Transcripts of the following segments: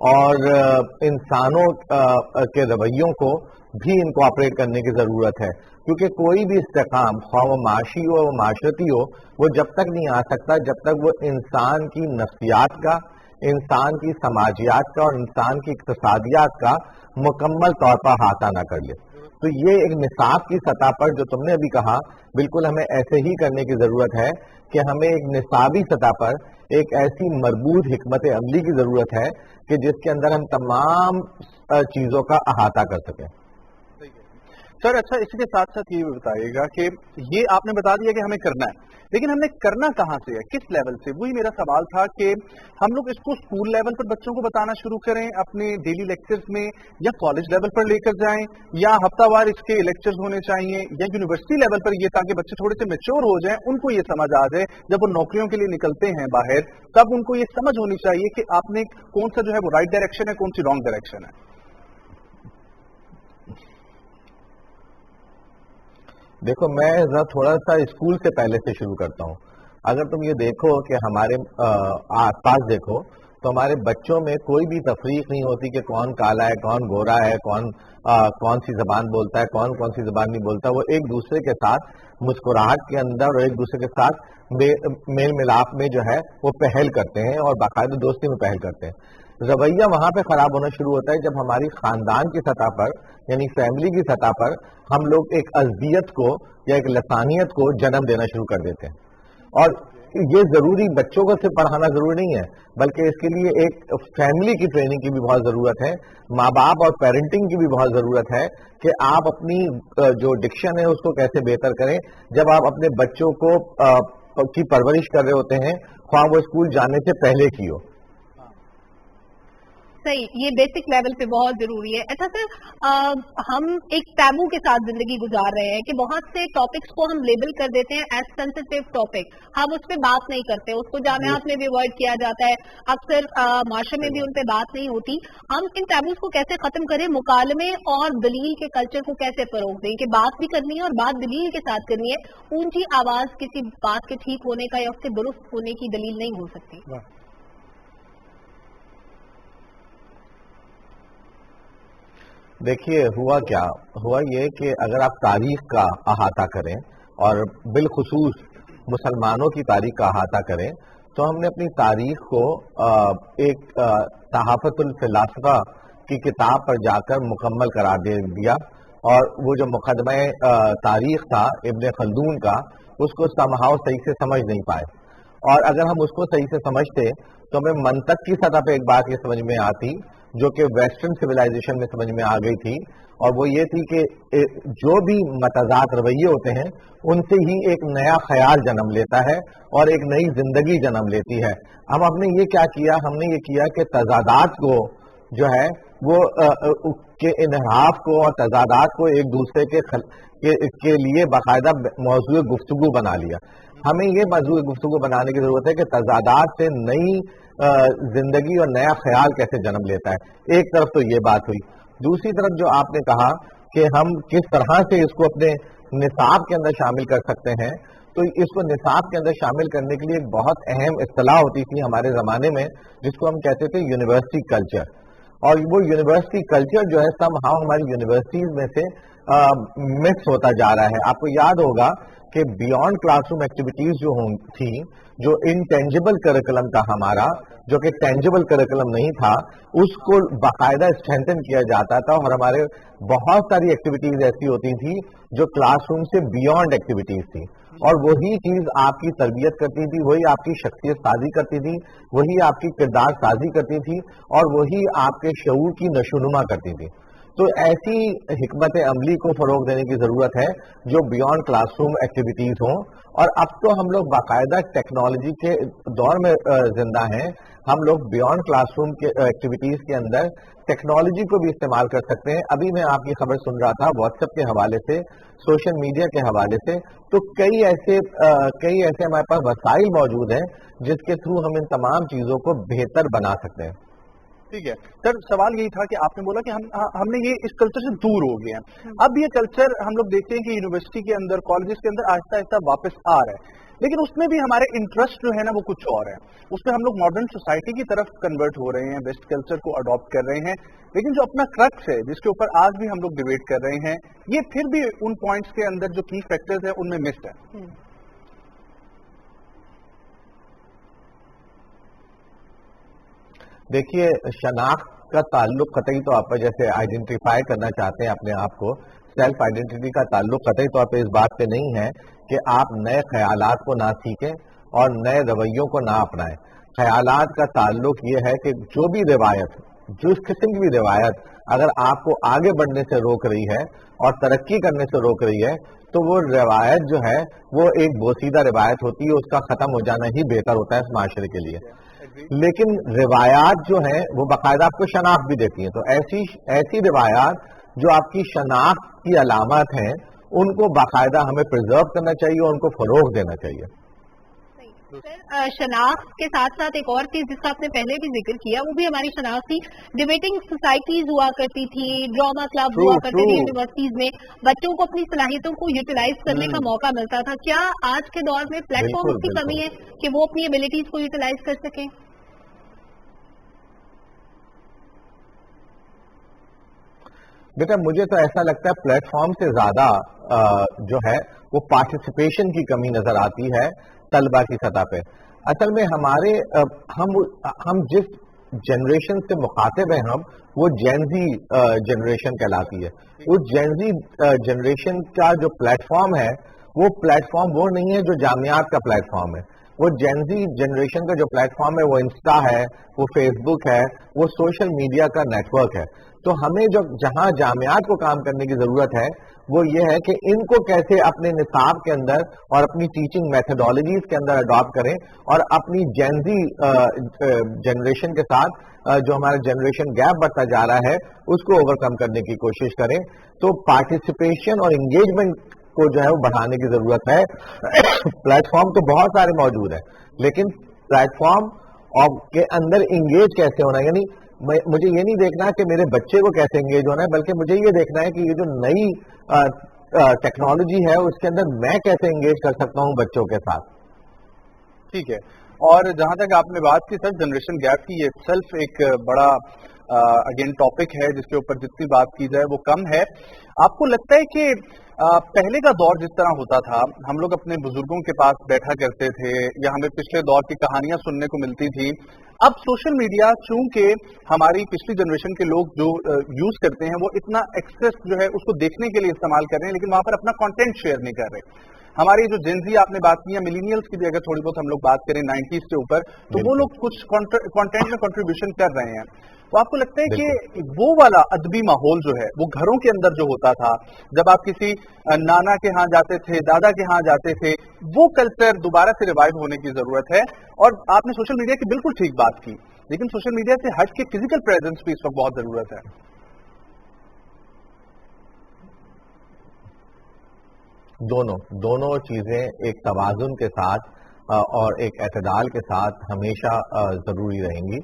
اور انسانوں کے رویوں کو بھی انکارپوریٹ کرنے کی ضرورت ہے، کیونکہ کوئی بھی استحکام خواہ وہ معاشی ہو وہ معاشرتی ہو وہ جب تک نہیں آ سکتا جب تک وہ انسان کی نفسیات کا، انسان کی سماجیات کا اور انسان کی اقتصادیات کا مکمل طور پر احاطہ نہ کر لے. تو یہ ایک نصاب کی سطح پر جو تم نے ابھی کہا بالکل ہمیں ایسے ہی کرنے کی ضرورت ہے کہ ہمیں ایک نصابی سطح پر ایک ایسی مربوط حکمت عملی کی ضرورت ہے کہ جس کے اندر ہم تمام چیزوں کا احاطہ کر سکیں. سر اچھا، اس کے ساتھ ساتھ یہ بتائیے گا کہ یہ آپ نے بتا دیا کہ ہمیں کرنا ہے، لیکن ہم نے کرنا کہاں سے ہے، کس لیول سے؟ وہی میرا سوال تھا کہ ہم لوگ اس کو اسکول لیول پر بچوں کو بتانا شروع کریں اپنے ڈیلی لیکچرز میں، یا کالج لیول پر لے کر جائیں، یا ہفتہ وار اس کے لیکچرز ہونے چاہیے، یا یونیورسٹی لیول پر یہ تاکہ بچے تھوڑے سے میچور ہو جائیں، ان کو یہ سمجھ آ جائے جب وہ نوکریوں کے لیے نکلتے ہیں باہر تب ان کو یہ سمجھ ہونی چاہیے کہ آپ نے کون سا جو ہے وہ رائٹ ڈائریکشن ہے، کون سی رانگ ڈائریکشن ہے. دیکھو میں ذرا تھوڑا سا اسکول سے پہلے سے شروع کرتا ہوں. اگر تم یہ دیکھو کہ ہمارے آس پاس دیکھو تو ہمارے بچوں میں کوئی بھی تفریق نہیں ہوتی کہ کون کالا ہے، کون گورا ہے، کون سی زبان بولتا ہے، کون سی زبان نہیں بولتا. وہ ایک دوسرے کے ساتھ مسکراہٹ کے اندر اور ایک دوسرے کے ساتھ میل ملاپ میں جو ہے وہ پہل کرتے ہیں اور باقاعدہ دوستی میں پہل کرتے ہیں. رویہ وہاں پہ خراب ہونا شروع ہوتا ہے جب ہماری خاندان کی سطح پر یعنی فیملی کی سطح پر ہم لوگ ایک ازدیت کو یا ایک لسانیت کو جنم دینا شروع کر دیتے ہیں. اور یہ ضروری بچوں کو صرف پڑھانا ضروری نہیں ہے بلکہ اس کے لیے ایک فیملی کی ٹریننگ کی بھی بہت ضرورت ہے، ماں باپ اور پیرنٹنگ کی بھی بہت ضرورت ہے کہ آپ اپنی جو ڈکشن ہے اس کو کیسے بہتر کریں جب آپ اپنے بچوں کو کی پرورش کر رہے ہوتے ہیں، خواہ وہ اسکول جانے سے پہلے کی ہو. صحیح، یہ بیسک لیول پہ بہت ضروری ہے. اچھا سر، ہم ایک ٹیبو کے ساتھ زندگی گزار رہے ہیں کہ بہت سے ٹاپکس کو ہم لیبل کر دیتے ہیں ایز سینسیٹیو ٹاپک، ہم اس پہ بات نہیں کرتے، اس کو جامعات میں بھی اوائڈ کیا جاتا ہے، اکثر معاشرے میں بھی ان پہ بات نہیں ہوتی. ہم ان ٹیبوز کو کیسے ختم کریں، مکالمے اور دلیل کے کلچر کو کیسے فروغ دیں کہ بات بھی کرنی ہے اور بات دلیل کے ساتھ کرنی ہے، اونچی آواز کسی بات کے ٹھیک ہونے کا یا اس کے درست ہونے کی دلیل نہیں ہو سکتی. دیکھیے ہوا یہ کہ اگر آپ تاریخ کا احاطہ کریں اور بالخصوص مسلمانوں کی تاریخ کا احاطہ کریں تو ہم نے اپنی تاریخ کو ایک صحافت الفلاسفہ کی کتاب پر جا کر مکمل قرار دے دیا، اور وہ جو مقدمہ تاریخ تھا ابن خلدون کا اس کو سمہاؤ صحیح سے سمجھ نہیں پائے. اور اگر ہم اس کو صحیح سے سمجھتے تو ہمیں منطق کی سطح پہ ایک بات یہ سمجھ میں آتی جو کہ ویسٹرن سویلائزیشن میں سمجھ میں آ گئی تھی، اور وہ یہ تھی کہ جو بھی متضاد رویے ہوتے ہیں ان سے ہی ایک نیا خیال جنم لیتا ہے اور ایک نئی زندگی جنم لیتی ہے. ہم نے یہ کیا کیا، ہم نے یہ کیا کہ تضادات کو جو ہے وہ کے انحراف کو اور تضادات کو ایک دوسرے کے لیے باقاعدہ موضوع گفتگو بنا لیا. ہمیں یہ موضوع گفتگو بنانے کی ضرورت ہے کہ تضادات سے نئی زندگی اور نیا خیال کیسے جنم لیتا ہے. ایک طرف تو یہ بات ہوئی، دوسری طرف جو آپ نے کہا کہ ہم کس طرح سے اس کو اپنے نصاب کے اندر شامل کر سکتے ہیں، تو اس کو نصاب کے اندر شامل کرنے کے لیے ایک بہت اہم اصطلاح ہوتی تھی ہمارے زمانے میں جس کو ہم کہتے تھے یونیورسٹی کلچر. اور وہ یونیورسٹی کلچر جو ہے ہماری یونیورسٹیز میں سے مکس ہوتا جا رہا ہے. آپ کو یاد ہوگا کہ بیونڈ کلاس روم ایکٹیویٹیز جو تھی، جو انٹینجیبل کریکولم تھا ہمارا، جو کہ ٹینجیبل کریکولم نہیں تھا، اس کو باقاعدہ اسٹرینتھن کیا جاتا تھا. اور ہمارے بہت ساری ایکٹیویٹیز ایسی ہوتی تھی جو کلاس روم سے بیونڈ ایکٹیویٹیز تھی، اور وہی چیز آپ کی تربیت کرتی تھی، وہی آپ کی شخصیت سازی کرتی تھی، وہی آپ کی کردار سازی کرتی تھی، اور وہی آپ کے شعور کی نشوونما کرتی تھی. تو ایسی حکمت عملی کو فروغ دینے کی ضرورت ہے جو بیونڈ کلاس روم ایکٹیویٹیز ہوں. اور اب تو ہم لوگ باقاعدہ ٹیکنالوجی کے دور میں زندہ ہیں. ہم لوگ بیونڈ کلاس روم کے ایکٹیویٹیز کے اندر ٹیکنالوجی کو بھی استعمال کر سکتے ہیں. ابھی میں آپ کی خبر سن رہا تھا واٹس ایپ کے حوالے سے، سوشل میڈیا کے حوالے سے، تو کئی ایسے ہمارے پاس وسائل موجود ہیں جس کے تھرو ہم ان تمام چیزوں کو بہتر بنا سکتے ہیں. ٹھیک ہے سر, سوال یہی تھا کہ آپ نے بولا کہ ہم نے یہ اس کلچر سے دور ہو گئے ہیں. اب یہ کلچر ہم لوگ دیکھتے ہیں کہ یونیورسٹی کے اندر, کالجز کے اندر آہستہ آہستہ واپس آ رہا ہے, لیکن اس میں بھی ہمارے انٹرسٹ جو ہے نا وہ کچھ اور ہے. اس میں ہم لوگ ماڈرن سوسائٹی کی طرف کنورٹ ہو رہے ہیں, ویسٹ کلچر کو اڈاپٹ کر رہے ہیں, لیکن جو اپنا کرکس ہے جس کے اوپر آج بھی ہم لوگ ڈیبیٹ کر رہے ہیں, یہ پھر بھی ان پوائنٹس کے اندر جو کی فیکٹرز ہیں ان میں مسڈ ہے. دیکھیے, شناخت کا تعلق قطعی طور پر, جیسے آئیڈینٹیفائی کرنا چاہتے ہیں اپنے آپ کو, سیلف آئیڈینٹی کا تعلق قطعی طور پہ اس بات پہ نہیں ہے کہ آپ نئے خیالات کو نہ سیکھیں اور نئے رویوں کو نہ اپنائیں. خیالات کا تعلق یہ ہے کہ جو بھی روایت, جس قسم کی بھی روایت اگر آپ کو آگے بڑھنے سے روک رہی ہے اور ترقی کرنے سے روک رہی ہے, تو وہ روایت جو ہے وہ ایک بوسیدہ روایت ہوتی ہے, اس کا ختم ہو جانا ہی بہتر ہوتا ہے اس معاشرے کے لیے. لیکن روایات جو ہیں وہ باقاعدہ آپ کو شناخت بھی دیتی ہیں, تو ایسی روایات جو آپ کی شناخت کی علامات ہیں ان کو باقاعدہ ہمیں پرزرو کرنا چاہیے اور ان کو فروغ دینا چاہیے. سر, شناخت کے ساتھ ساتھ ایک اور چیز جس کا آپ نے پہلے بھی ذکر کیا وہ بھی ہماری شناخت تھی. ڈیبیٹنگ سوسائٹیز ہوا کرتی تھی, ڈرامہ کلب ہوا کرتے تھے یونیورسٹیز میں, بچوں کو اپنی صلاحیتوں کو یوٹیلائز کرنے کا موقع ملتا تھا. کیا آج کے دور میں پلیٹ فارمز کی کمی ہے کہ وہ اپنی ایبلٹیز کو یوٹیلائز کر سکیں؟ بیٹا, مجھے تو ایسا لگتا ہے پلیٹ فارم سے زیادہ جو ہے وہ پارٹیسپیشن کی کمی نظر آتی ہے طلبہ کی سطح پہ. اصل میں ہم جس جنریشن سے مخاطب ہیں وہ جینزی جنریشن کہلاتی ہے. اس جینزی جنریشن کا جو پلیٹ فارم ہے وہ پلیٹ فارم وہ نہیں ہے جو جامعات کا پلیٹ فارم ہے. وہ جینزی جنریشن کا جو پلیٹ فارم ہے وہ انسٹا ہے, وہ فیس بک ہے, وہ سوشل میڈیا کا نیٹ ورک ہے. تو ہمیں جہاں جامعات کو کام کرنے کی ضرورت ہے وہ یہ ہے کہ ان کو کیسے اپنے نصاب کے اندر اور اپنی ٹیچنگ میتھڈالوجیز کے اندر اڈاپٹ کریں اور اپنی جینزی جنریشن کے ساتھ جو ہمارا جنریشن گیپ بڑھتا جا رہا ہے اس کو اوور کم کرنے کی کوشش کریں. تو پارٹیسپیشن اور انگیجمنٹ کو جو ہے وہ بڑھانے کی ضرورت ہے. پلیٹ فارم تو بہت سارے موجود ہیں, لیکن پلیٹ فارم کے اندر انگیج کیسے ہونا, یعنی مجھے یہ نہیں دیکھنا کہ میرے بچے کو کیسے انگیج ہونا ہے, بلکہ مجھے یہ دیکھنا ہے کہ یہ جو نئی ٹیکنالوجی ہے اس کے اندر میں کیسے انگیج کر سکتا ہوں بچوں کے ساتھ. ٹھیک ہے. اور جہاں تک آپ نے بات کی سر جنریشن گیپ کی, یہ سیلف ایک بڑا اگین ٹاپک ہے جس کے اوپر جتنی بات کی جائے وہ کم ہے. آپ کو لگتا ہے کہ پہلے کا دور جس طرح ہوتا تھا, ہم لوگ اپنے بزرگوں کے پاس بیٹھا کرتے تھے یا ہمیں پچھلے دور کی کہانیاں سننے کو ملتی تھی, اب سوشل میڈیا چونکہ ہماری پچھلی جنریشن کے لوگ جو یوز کرتے ہیں وہ اتنا ایکسیس جو ہے اس کو دیکھنے کے لیے استعمال کر رہے ہیں, لیکن وہاں پر اپنا کانٹینٹ شیئر نہیں کر رہے. ہماری جو جینزی آپ نے بات کی ہے, ملینیلز کی بھی اگر تھوڑی بہت ہم لوگ بات کریں 90s کے اوپر, تو وہ لوگ کچھ کانٹینٹ میں کنٹریبیوشن کر رہے ہیں. تو آپ کو لگتا ہے کہ وہ والا ادبی ماحول جو ہے وہ گھروں کے اندر جو ہوتا تھا, جب آپ کسی نانا کے ہاں جاتے تھے, دادا کے ہاں جاتے تھے, وہ کلچر دوبارہ سے ریوائو ہونے کی ضرورت ہے. اور آپ نے سوشل میڈیا کی بالکل ٹھیک بات کی, لیکن سوشل میڈیا سے ہٹ کے فزیکل پریزنس بھی اس وقت بہت ضرورت ہے. دونوں چیزیں ایک توازن کے ساتھ اور ایک اعتدال کے ساتھ ہمیشہ ضروری رہیں گی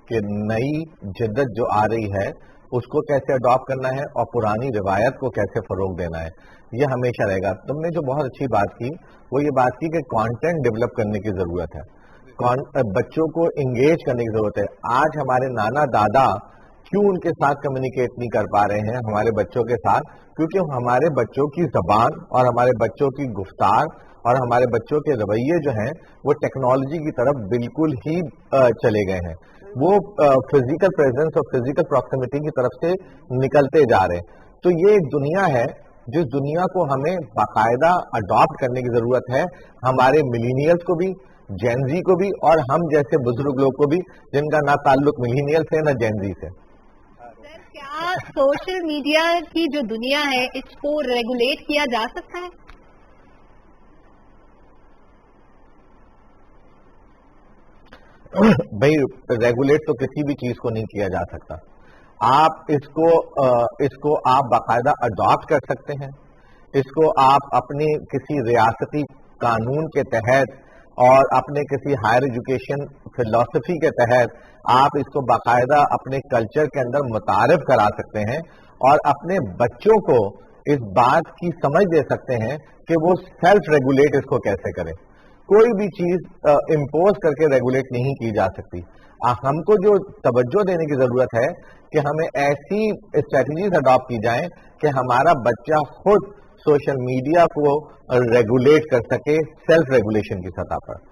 کہ نئی جدت جو آ رہی ہے اس کو کیسے اڈاپٹ کرنا ہے اور پرانی روایت کو کیسے فروغ دینا ہے, یہ ہمیشہ رہے گا. تم نے جو بہت اچھی بات کی وہ یہ بات کی کہ کانٹینٹ ڈیولپ کرنے کی ضرورت ہے, بچوں کو انگیج کرنے کی ضرورت ہے. آج ہمارے نانا دادا کیوں ان کے ساتھ کمیونیکیٹ نہیں کر پا رہے ہیں ہمارے بچوں کے ساتھ, کیونکہ ہمارے بچوں کی زبان اور ہمارے بچوں کی گفتار اور ہمارے بچوں کے رویے جو ہیں وہ ٹیکنالوجی کی طرف بالکل ہی چلے گئے ہیں. وہ فزیکل پریزنس اور فزیکل پراکسیمٹی کی طرف سے نکلتے جا رہے ہیں. تو یہ ایک دنیا ہے جس دنیا کو ہمیں باقاعدہ اڈاپٹ کرنے کی ضرورت ہے, ہمارے ملینیلز کو بھی, جینزی کو بھی, اور ہم جیسے بزرگ لوگ کو بھی جن کا نہ تعلق ملینیل سے نہ جینزی سے. کیا سوشل میڈیا کی جو دنیا ہے اس کو ریگولیٹ کیا جا سکتا ہے؟ بھائی ریگولیٹ تو کسی بھی چیز کو نہیں کیا جا سکتا. آپ اس کو آپ باقاعدہ اڈاپٹ کر سکتے ہیں, اس کو آپ اپنی کسی ریاستی قانون کے تحت اور اپنے کسی ہائر ایجوکیشن فلسفی کے تحت آپ اس کو باقاعدہ اپنے کلچر کے اندر متعارف کرا سکتے ہیں اور اپنے بچوں کو اس بات کی سمجھ دے سکتے ہیں کہ وہ سیلف ریگولیٹ اس کو کیسے کریں. کوئی بھی چیز امپوز کر کے ریگولیٹ نہیں کی جا سکتی. ہم کو جو توجہ دینے کی ضرورت ہے کہ ہمیں ایسی اسٹریٹجیز اڈاپٹ کی جائیں کہ ہمارا بچہ خود سوشل میڈیا کو ریگولیٹ کر سکے سیلف ریگولیشن کی سطح پر.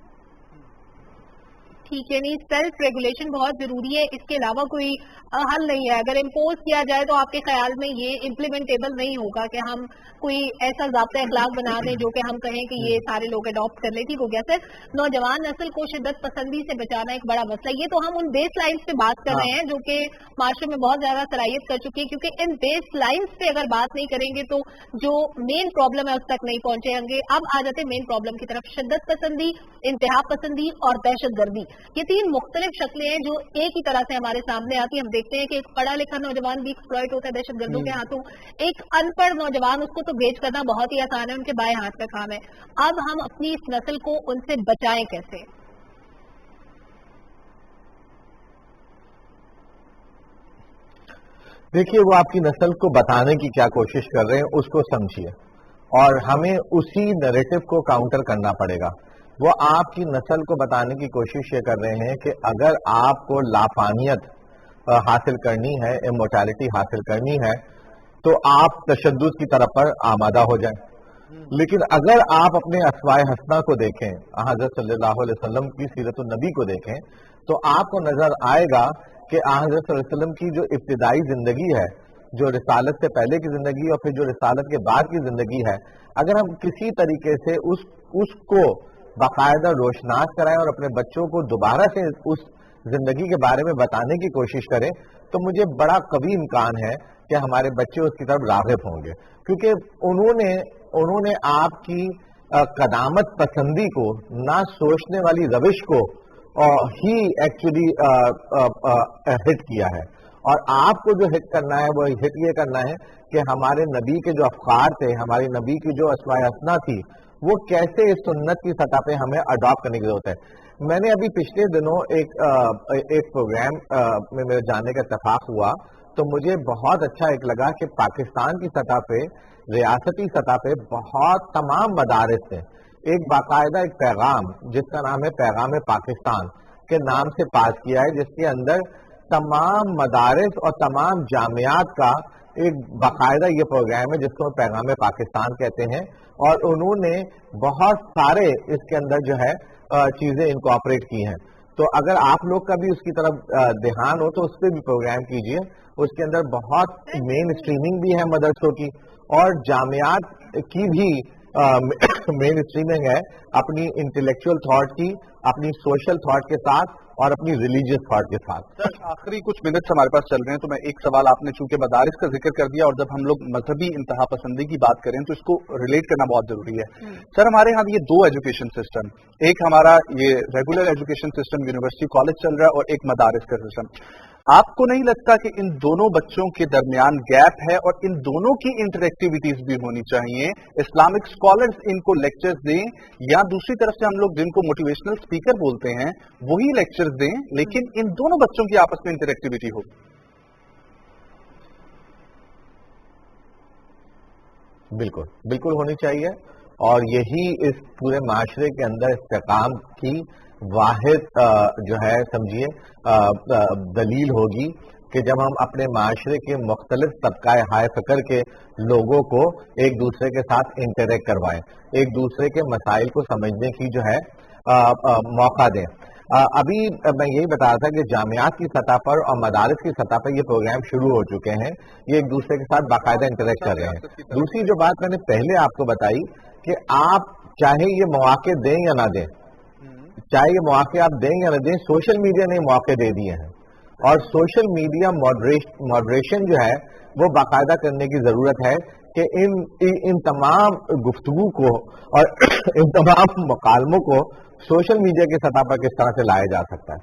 ٹھیک ہے, نہیں سیلف ریگولیشن بہت ضروری ہے, اس کے علاوہ کوئی حل نہیں ہے. اگر امپوز کیا جائے تو آپ کے خیال میں یہ امپلیمنٹیبل نہیں ہوگا کہ ہم کوئی ایسا ضابطۂ اخلاق بنا دیں جو کہ ہم کہیں کہ یہ سارے لوگ اڈاپٹ کر لیں. ٹھیک ہو گیا سر. نوجوان نسل کو شدت پسندی سے بچانا ایک بڑا مسئلہ. یہ تو ہم ان بیس لائنز پہ بات کر رہے ہیں جو کہ معاشرے میں بہت زیادہ صلاحیت کر چکی ہے, کیونکہ ان بیس لائنز پہ اگر بات نہیں کریں گے تو جو مین پرابلم ہے اس تک نہیں پہنچے ہوں گے. اب آ جاتے ہیں مین پرابلم کی طرف. شدت پسندی, انتہا پسندی اور دہشت گردی, یہ تین مختلف شکلیں ہیں جو ایک ہی طرح سے ہمارے سامنے آتی. ہم دیکھتے ہیں کہ ایک پڑھا لکھا نوجوان بھی ایکسپلائٹ ہوتا ہے دہشت گردوں کے ہاتھوں. ایک ان پڑھ نوجوان, اس کو تو بیچ کرنا بہت ہی آسان ہے, ان کے بائیں ہاتھ کا کام ہے. اب ہم اپنی اس نسل کو ان سے بچائیں کیسے؟ دیکھیے, وہ آپ کی نسل کو بتانے کی کیا کوشش کر رہے ہیں اس کو سمجھیے, اور ہمیں اسی نریٹو کو کاؤنٹر کرنا پڑے گا. وہ آپ کی نسل کو بتانے کی کوشش یہ کر رہے ہیں کہ اگر آپ کو لافانیت حاصل کرنی ہے, امورٹیلٹی حاصل کرنی ہے, تو آپ تشدد کی طرف پر آمادہ ہو جائیں. لیکن اگر آپ اپنے اسوائے حسنہ کو دیکھیں, حضرت صلی اللہ علیہ وسلم کی سیرت النبی کو دیکھیں, تو آپ کو نظر آئے گا کہ حضرت صلی اللہ علیہ وسلم کی جو ابتدائی زندگی ہے, جو رسالت سے پہلے کی زندگی اور پھر جو رسالت کے بعد کی زندگی ہے, اگر ہم کسی طریقے سے اس کو باقاعدہ روشناس کرائیں اور اپنے بچوں کو دوبارہ سے اس زندگی کے بارے میں بتانے کی کوشش کریں, تو مجھے بڑا قوی امکان ہے کہ ہمارے بچے اس کی طرف راغب ہوں گے. کیونکہ انہوں نے آپ کی قدامت پسندی کو, نہ سوچنے والی روش کو ہی ایکچولی ہٹ کیا ہے. اور آپ کو جو ہٹ کرنا ہے وہ ہٹ یہ کرنا ہے کہ ہمارے نبی کے جو افکار تھے, ہماری نبی کی جو اسوائے حسنہ تھی, وہ کیسے اس سنت کی سطح پہ ہمیں اڈاپٹ کرنے کی ضرورت ہے. میں نے ابھی پچھلے دنوں ایک پروگرام میں میرے جانے کا اتفاق ہوا, تو مجھے بہت اچھا ایک لگا کہ پاکستان کی سطح پہ, ریاستی سطح پہ بہت تمام مدارس سے ایک باقاعدہ ایک پیغام جس کا نام ہے پیغام پاکستان کے نام سے پاس کیا ہے, جس کے اندر تمام مدارس اور تمام جامعات کا ایک باقاعدہ یہ پروگرام ہے جس کو پیغام پاکستان کہتے ہیں. اور انہوں نے بہت سارے اس کے اندر جو ہے چیزیں انکارپوریٹ کی ہیں. تو اگر آپ لوگ کا بھی اس کی طرف دھیان ہو تو اس پہ بھی پروگرام کیجئے. اس کے اندر بہت مین اسٹریمنگ بھی ہے مدرسوں کی, اور جامعات کی بھی مین اسٹریمنگ ہے, اپنی انٹلیکچوئل تھاٹ کی, اپنی سوشل تھاٹ کے ساتھ اور اپنی ریلیجیس تھاٹ کے ساتھ. سر, آخری کچھ منٹ ہمارے پاس چل رہے ہیں, تو میں ایک سوال, آپ نے چونکہ مدارس کا ذکر کر دیا, اور جب ہم لوگ مذہبی انتہا پسندی کی بات کریں تو اس کو ریلیٹ کرنا بہت ضروری ہے. سر, ہمارے یہاں یہ دو ایجوکیشن سسٹم, ایک ہمارا یہ regular education system university college چل رہا ہے, اور ایک مدارس کا سسٹم. آپ کو نہیں لگتا کہ ان دونوں بچوں کے درمیان گیپ ہے, اور ان دونوں کی انٹریکٹیویٹیز بھی ہونی چاہیے؟ اسلامک اسکالرز ان کو لیکچرز دیں, یا دوسری طرف سے ہم لوگ جن کو موٹیویشنل اسپیکر بولتے ہیں وہی لیکچرز دیں, لیکن ان دونوں بچوں کی آپس میں انٹریکٹیویٹی ہو. بالکل بالکل ہونی چاہیے, اور یہی اس پورے معاشرے کے اندر استحکام کی واحد جو ہے سمجھیے دلیل ہوگی, کہ جب ہم اپنے معاشرے کے مختلف طبقہ ہائے فکر کے لوگوں کو ایک دوسرے کے ساتھ انٹریکٹ کروائیں, ایک دوسرے کے مسائل کو سمجھنے کی جو ہے موقع دیں. ابھی میں یہی بتا رہا تھا کہ جامعات کی سطح پر اور مدارس کی سطح پر یہ پروگرام شروع ہو چکے ہیں, یہ ایک دوسرے کے ساتھ باقاعدہ انٹریکٹ کر رہے ہیں. دوسری جو بات میں نے پہلے آپ کو بتائی کہ آپ چاہے یہ مواقع دیں یا نہ دیں, چاہے یہ مواقع آپ دیں یا نہ دیں, سوشل میڈیا نے مواقع دے دیے ہیں, اور سوشل میڈیا ماڈریشن جو ہے وہ باقاعدہ کرنے کی ضرورت ہے کہ ان تمام گفتگو کو اور ان تمام مکالموں کو سوشل میڈیا کی سطح پر کس طرح سے لایا جا سکتا ہے.